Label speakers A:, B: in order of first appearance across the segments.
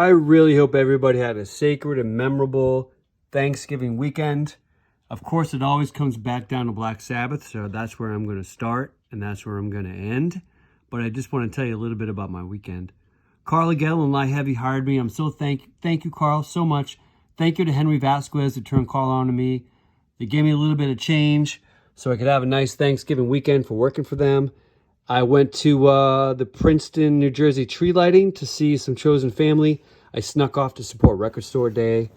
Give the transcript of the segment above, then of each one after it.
A: I really hope everybody had a sacred and memorable Thanksgiving weekend. Of course, it always comes back down to Black Sabbath, so that's where I'm going to start, and that's where I'm going to end. But I just want to tell you a little bit about my weekend. Carl Agell and Lie Heavy hired me. I'm so thank you, Carl, so much. Thank you to Henry Vasquez that turned Carl on to me. They gave me a little bit of change so I could have a nice Thanksgiving weekend for working for them. I went to the Princeton, New Jersey tree lighting to see some chosen family. I snuck off to support Record Store Day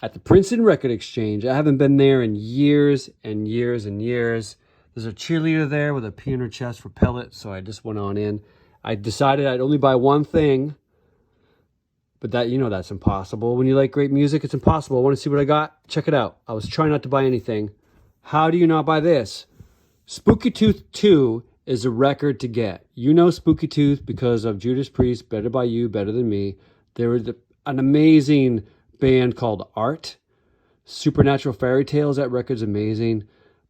A: at the Princeton Record Exchange. I haven't been there in years and years and years. There's a cheerleader there with a pea in her chest for Pellet, so I just went on in. I decided I'd only buy one thing, but that's impossible. When you like great music, it's impossible. I want to see what I got. Check it out. I was trying not to buy anything. How do you not buy this? Spooky Tooth 2 is a record to get. You know Spooky Tooth because of Judas Priest, Better By You, Better Than Me. They were an amazing band called Art. Supernatural Fairy Tales, that record's amazing.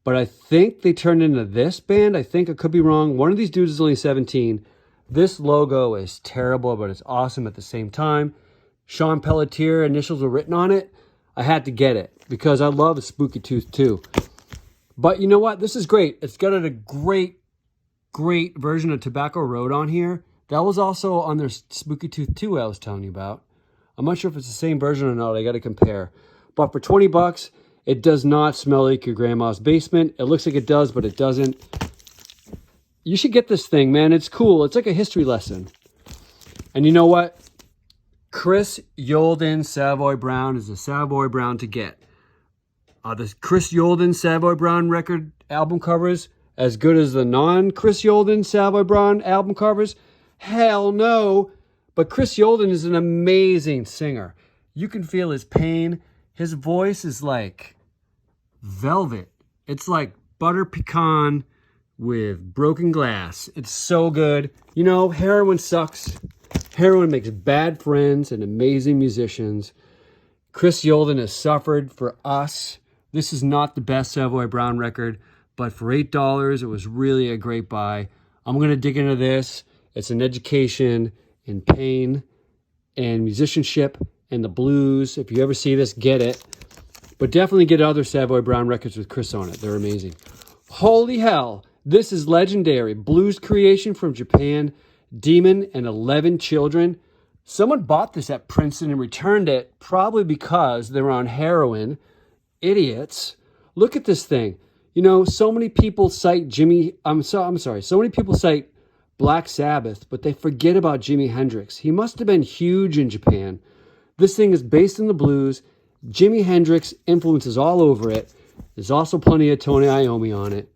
A: But I think they turned into this band. I could be wrong. One of these dudes is only 17. This logo is terrible, but it's awesome at the same time. Sean Pelletier initials were written on it. I had to get it because I love Spooky Tooth 2. But you know what? This is great. It's got a great version of Tobacco Road on here. That was also on their Spooky Tooth 2 I was telling you about. I'm not sure if it's the same version or not. I got to compare. But for 20 bucks, it does not smell like your grandma's basement. It looks like it does, but it doesn't. You should get this thing, man. It's cool. It's like a history lesson. And you know what? Chris Yolden Savoy Brown is a Savoy Brown to get. The Chris Yolden Savoy Brown record album covers as good as the non-Chris Yolden Savoy Brown album covers? Hell no. But Chris Yolden is an amazing singer. You can feel his pain. His voice is like velvet. It's like butter pecan with broken glass. It's so good. You know, heroin sucks. Heroin makes bad friends and amazing musicians. Chris Yolden has suffered for us. This is not the best Savoy Brown record, but for $8, it was really a great buy. I'm going to dig into this. It's an education in pain and musicianship and the blues. If you ever see this, get it. But definitely get other Savoy Brown records with Chris on it. They're amazing. Holy hell. This is legendary. Blues creation from Japan. Demon and 11 Children. Someone bought this at Princeton and returned it, probably because they were on heroin. Idiots. Look at this thing. You know, so many people cite so many people cite Black Sabbath, but they forget about Jimi Hendrix. He must have been huge in Japan. This thing is based in the blues. Jimi Hendrix influences all over it. There's also plenty of Tony Iommi on it.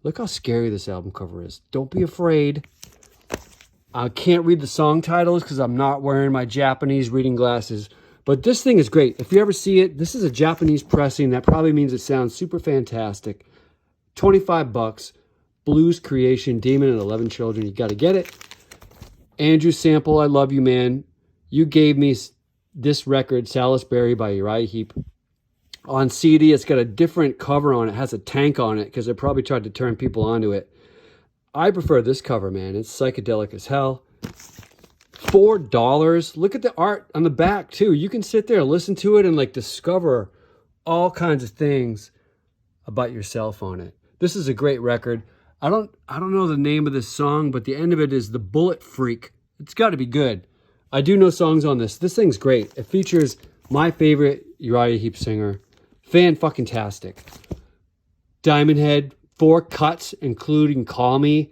A: Look how scary this album cover is. Don't be afraid. I can't read the song titles because I'm not wearing my Japanese reading glasses. But this thing is great. If you ever see it, this is a Japanese pressing. That probably means it sounds super fantastic. 25 bucks. Blues creation, Demon and 11 Children. You got to get it. Andrew Sample, I love you, man. You gave me this record, Salisbury by Uriah Heep. On CD, it's got a different cover on it. It has a tank on it because they probably tried to turn people onto it. I prefer this cover, man. It's psychedelic as hell. $4. Look at the art on the back, too. You can sit there and listen to it and discover all kinds of things about yourself on it. This is a great record. I don't know the name of this song, but the end of it is The Bullet Freak. It's got to be good. I do know songs on this. This thing's great. It features my favorite Uriah Heep singer. Fan-fucking-tastic. Diamond Head, 4 cuts, including Call Me.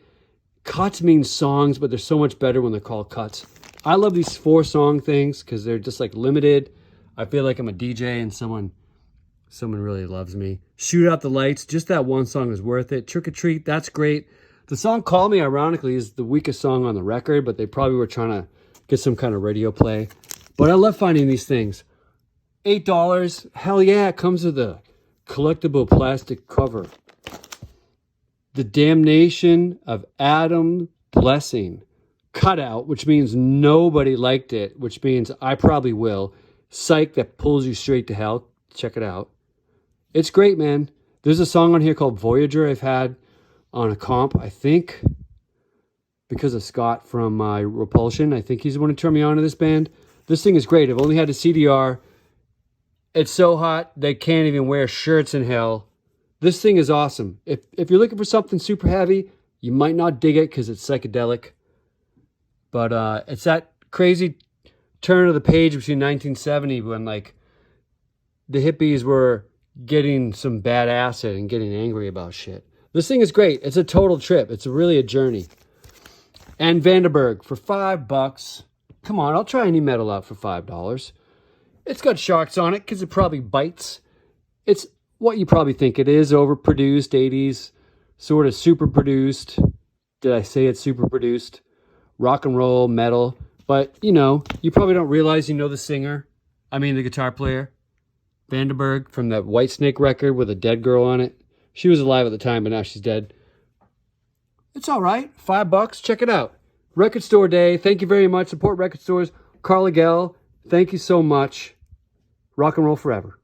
A: Cuts mean songs, but they're so much better when they're called cuts. I love these 4 song things because they're just limited. I feel like I'm a DJ and someone really loves me. Shoot Out the Lights, just that one song is worth it. Trick or Treat, that's great. The song Call Me, ironically, is the weakest song on the record, but they probably were trying to get some kind of radio play. But I love finding these things. $8, hell yeah, it comes with a collectible plastic cover. The Damnation of Adam Blessing. Cutout, which means nobody liked it, which means I probably will. Psych, that pulls you straight to hell. Check it out. It's great, man. There's a song on here called Voyager I've had on a comp, I think because of Scott from Repulsion. I think he's the one who turned me on to this band. This thing is great. I've only had a CDR. It's so hot, they can't even wear shirts in hell. This thing is awesome. If you're looking for something super heavy, you might not dig it because it's psychedelic. But it's that crazy turn of the page between 1970 when, like, the hippies were getting some bad acid and getting angry about shit. This thing is great. It's a total trip. It's really a journey. And Vandenberg for $5. Come on, I'll try any metal out for $5. It's got sharks on it because it probably bites. It's what you probably think it is, overproduced, 80s, sort of super produced. Did I say it's super produced? Rock and roll, metal. But, you know, you probably don't realize you know the singer. I mean the guitar player. Vandenberg from that Whitesnake record with a dead girl on it. She was alive at the time, but now she's dead. It's all right. $5. Check it out. Record Store Day. Thank you very much. Support record stores. Carl Gell. Thank you so much. Rock and roll forever.